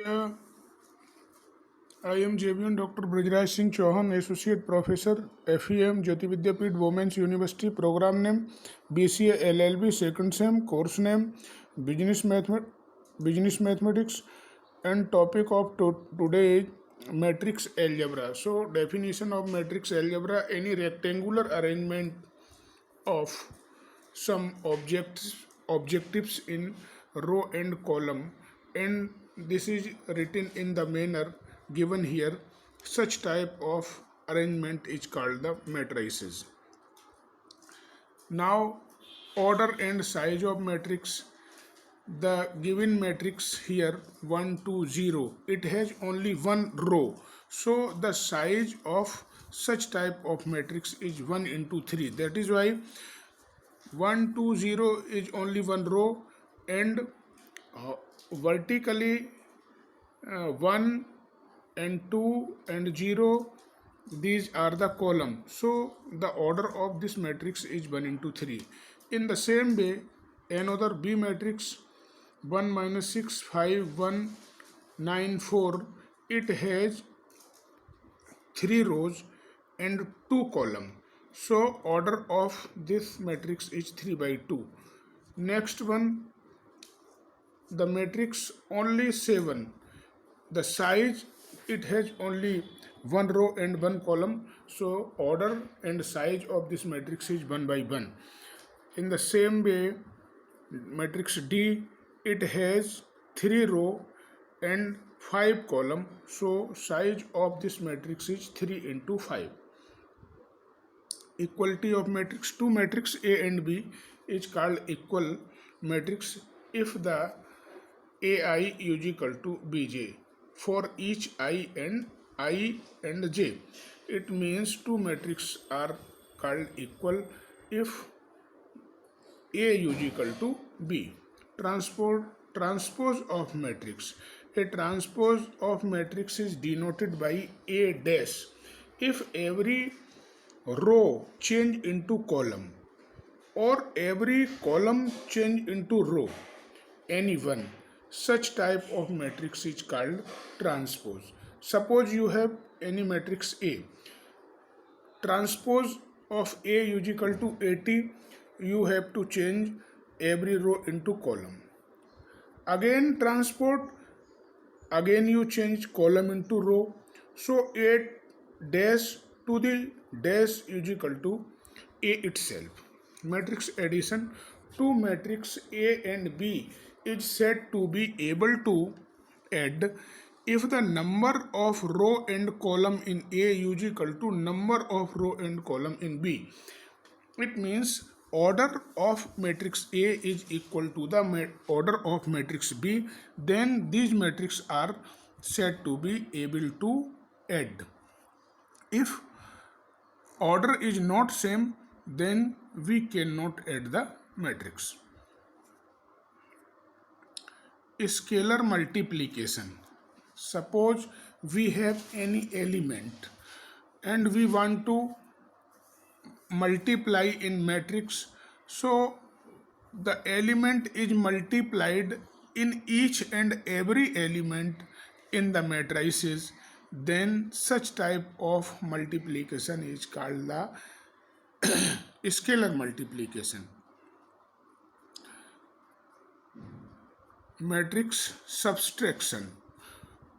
Yeah, I am JVN Dr. Brajraj Singh Chauhan, Associate Professor, FEM, Jyoti Vidyapeeth, Women's University. Program name BCA LLB, second sem. Course name Business Mathematics, and topic of today is matrix algebra. So, definition of matrix algebra: any rectangular arrangement of some objectives in row and column, and this is written in the manner given here. Such type of arrangement is called the matrices. Now, order and size of matrix. The given matrix here 1 2 0, it has only one row, so the size of such type of matrix is 1 into 3. That is why 1 2 0 is only one row, and vertically 1 and 2 and 0, these are the column. So the order of this matrix is 1 into 3. In the same way, another B matrix 1 minus 6 5 1 9 4, it has 3 rows and 2 column. So order of this matrix is 3 by 2. Next one, the matrix only 7. The size, it has only one row and one column. So order and size of this matrix is 1 by 1. In the same way, matrix D, it has 3 row and 5 column. So size of this matrix is 3 into 5. Equality of matrix. Two matrix A and B is called equal matrix if the AI is equal to Bj for each I and j. It means two matrices are called equal if A is equal to B. Transpose of matrix. A transpose of matrix is denoted by A dash if every row change into column or every column change into row, any one. Such type of matrix is called transpose. Suppose you have any matrix A. Transpose of A is equal to 80. You have to change every row into column. Again transpose, again you change column into row. So A dash to the dash is equal to A itself. Matrix addition. Two matrix A and B is said to be able to add if the number of row and column in A is equal to number of row and column in B. It means order of matrix A is equal to the order of matrix B, then these matrices are said to be able to add. If order is not same, then we cannot add the matrix. Scalar multiplication. Suppose we have any element and we want to multiply in matrix, so the element is multiplied in each and every element in the matrices, then such type of multiplication is called the scalar multiplication. Matrix subtraction.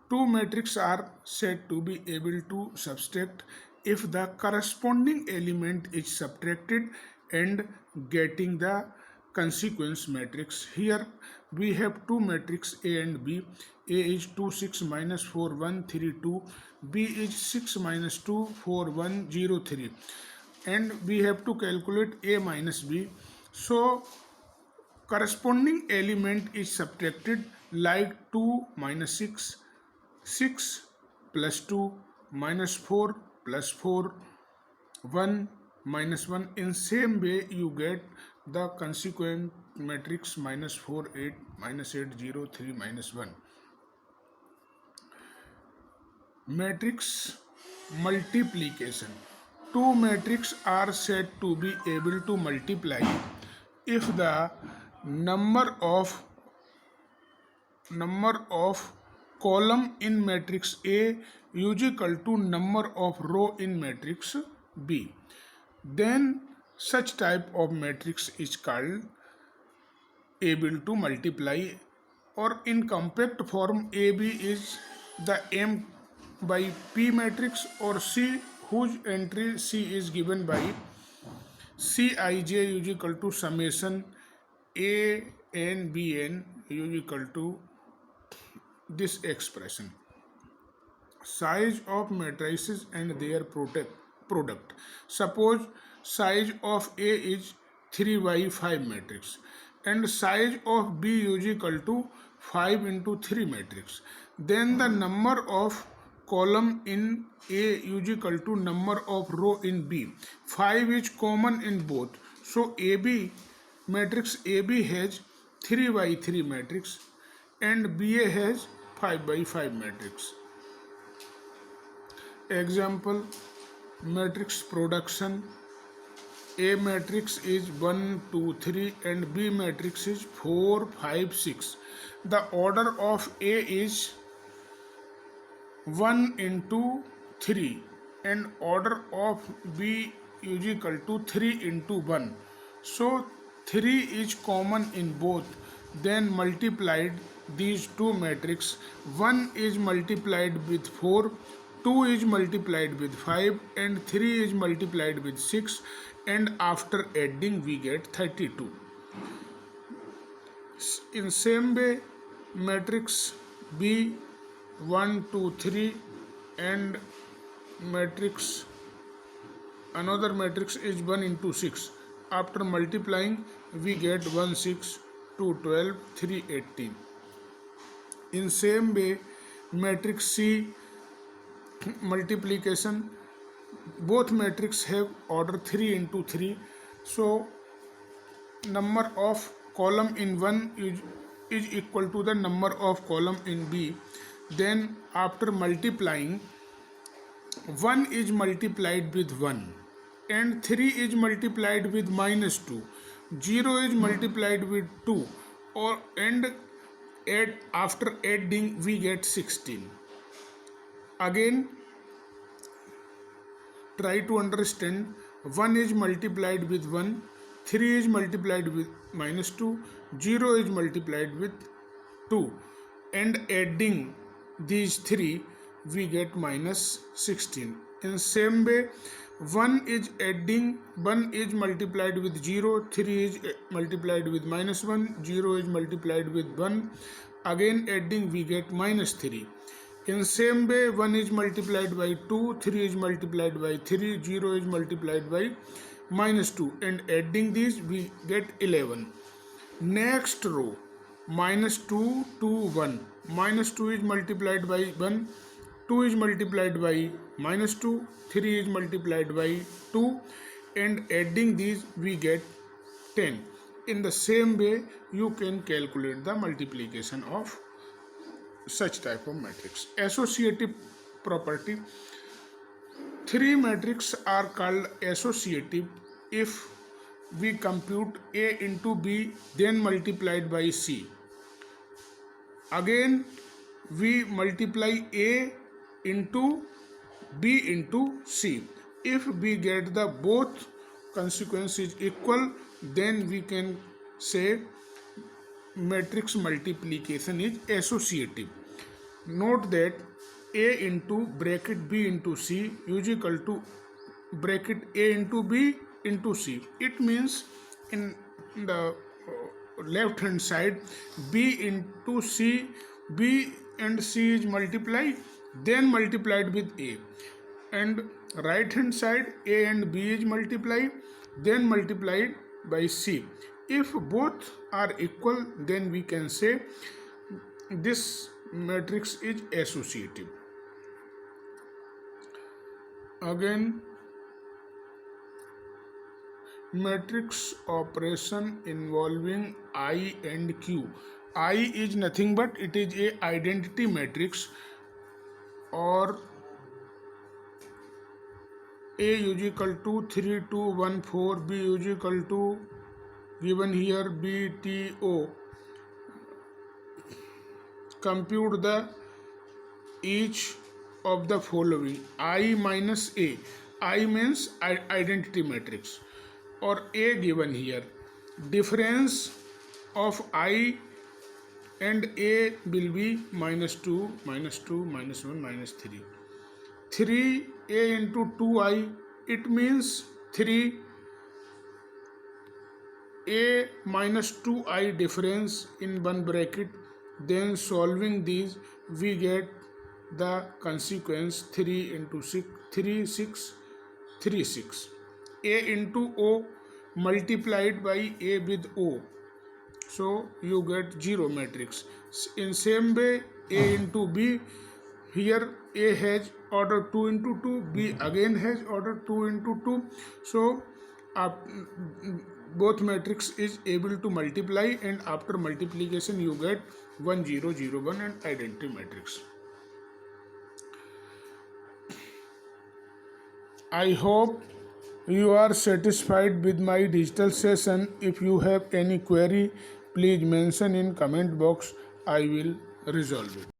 Two matrices are said to be able to subtract if the corresponding element is subtracted and getting the consequence matrix. Here we have two matrices A and B. A is 2 6 minus 4 1 3 2. B is 6 minus 2 4 1 0 3. And we have to calculate A minus B. So corresponding element is subtracted, like 2 minus 6, 6 plus 2 minus 4 plus 4, 1 minus 1. In same way you get the consequent matrix minus 4 8 minus 8 0 3 minus 1. Matrix multiplication. Two matrices are said to be able to multiply if the number of column in matrix A is equal to number of row in matrix B, then such type of matrix is called able to multiply, or in compact form AB is the M by P matrix, or C whose entry C is given by Cij is equal to summation AN BN is equal to this expression. Size of matrices and their product. Suppose size of A is 3 by 5 matrix and size of B is equal to 5 into 3 matrix. Then the number of column in A is equal to number of row in B. 5 is common in both. So AB matrix AB has 3 by 3 matrix and BA has 5 by 5 matrix. Example, matrix production. A matrix is 1, 2, 3 and B matrix is 4, 5, 6. The order of A is 1 into 3 and order of B is equal to 3 into 1. So 3 is common in both. Then multiplied these two matrices. 1 is multiplied with 4, 2 is multiplied with 5 and 3 is multiplied with 6, and after adding we get 32. In same way, matrix B 1, 2, 3 and matrix another matrix is 1 into 6. After multiplying we get 1, 6, 2, 12, 3, 18. In same way, matrix C multiplication, both matrix have order 3 into 3, so number of column in 1 is equal to the number of column in B. Then after multiplying, 1 is multiplied with 1 and 3 is multiplied with minus 2, 0 is multiplied with 2, or and after adding we get 16. Again try to understand, 1 is multiplied with 1, 3 is multiplied with minus 2, 0 is multiplied with 2, and adding these 3 we get minus 16. In same way, 1 is multiplied with 0, 3 is multiplied with minus 1, 0 is multiplied with 1, again adding we get minus 3. In same way, 1 is multiplied by 2, 3 is multiplied by 3, 0 is multiplied by minus 2, and adding these we get 11. Next row, minus 2, 2, 1. Minus 2 is multiplied by 1, 2 is multiplied by minus 2, 3 is multiplied by 2, and adding these we get 10. In the same way, you can calculate the multiplication of such type of matrix. Associative property. 3 matrices are called associative if we compute A into B then multiplied by C. Again we multiply A into B into C. If we get the both consequences equal, then we can say matrix multiplication is associative. Note that A into bracket B into C is equal to bracket A into B into C. It means in the left hand side, B into C, B and C is multiplied, then multiplied with A, and right hand side A and B is multiplied, then multiplied by C. If both are equal, then we can say this matrix is associative. Again, matrix operation involving I and Q. I is nothing but it is a identity matrix, or A is equal to 3, 2, 1, 4, B is equal to given here B, T, O. Compute the each of the following I minus A. I means identity matrix, or A given here. Difference of I and A will be minus 2, minus 2, minus 1, minus 3. 3A into 2I, it means 3A minus 2I difference in one bracket. Then solving these, we get the consequence 3 into 6, 3, 6, 3, 6. A into O multiplied by A with O. So you get 0 matrix. In same way, A into B, here A has order 2 into 2, B again has order 2 into 2. So both matrix is able to multiply, and after multiplication you get 1 0 0 1 and identity matrix. I hope you are satisfied with my digital session. If you have any query, please mention in comment box. I will resolve it.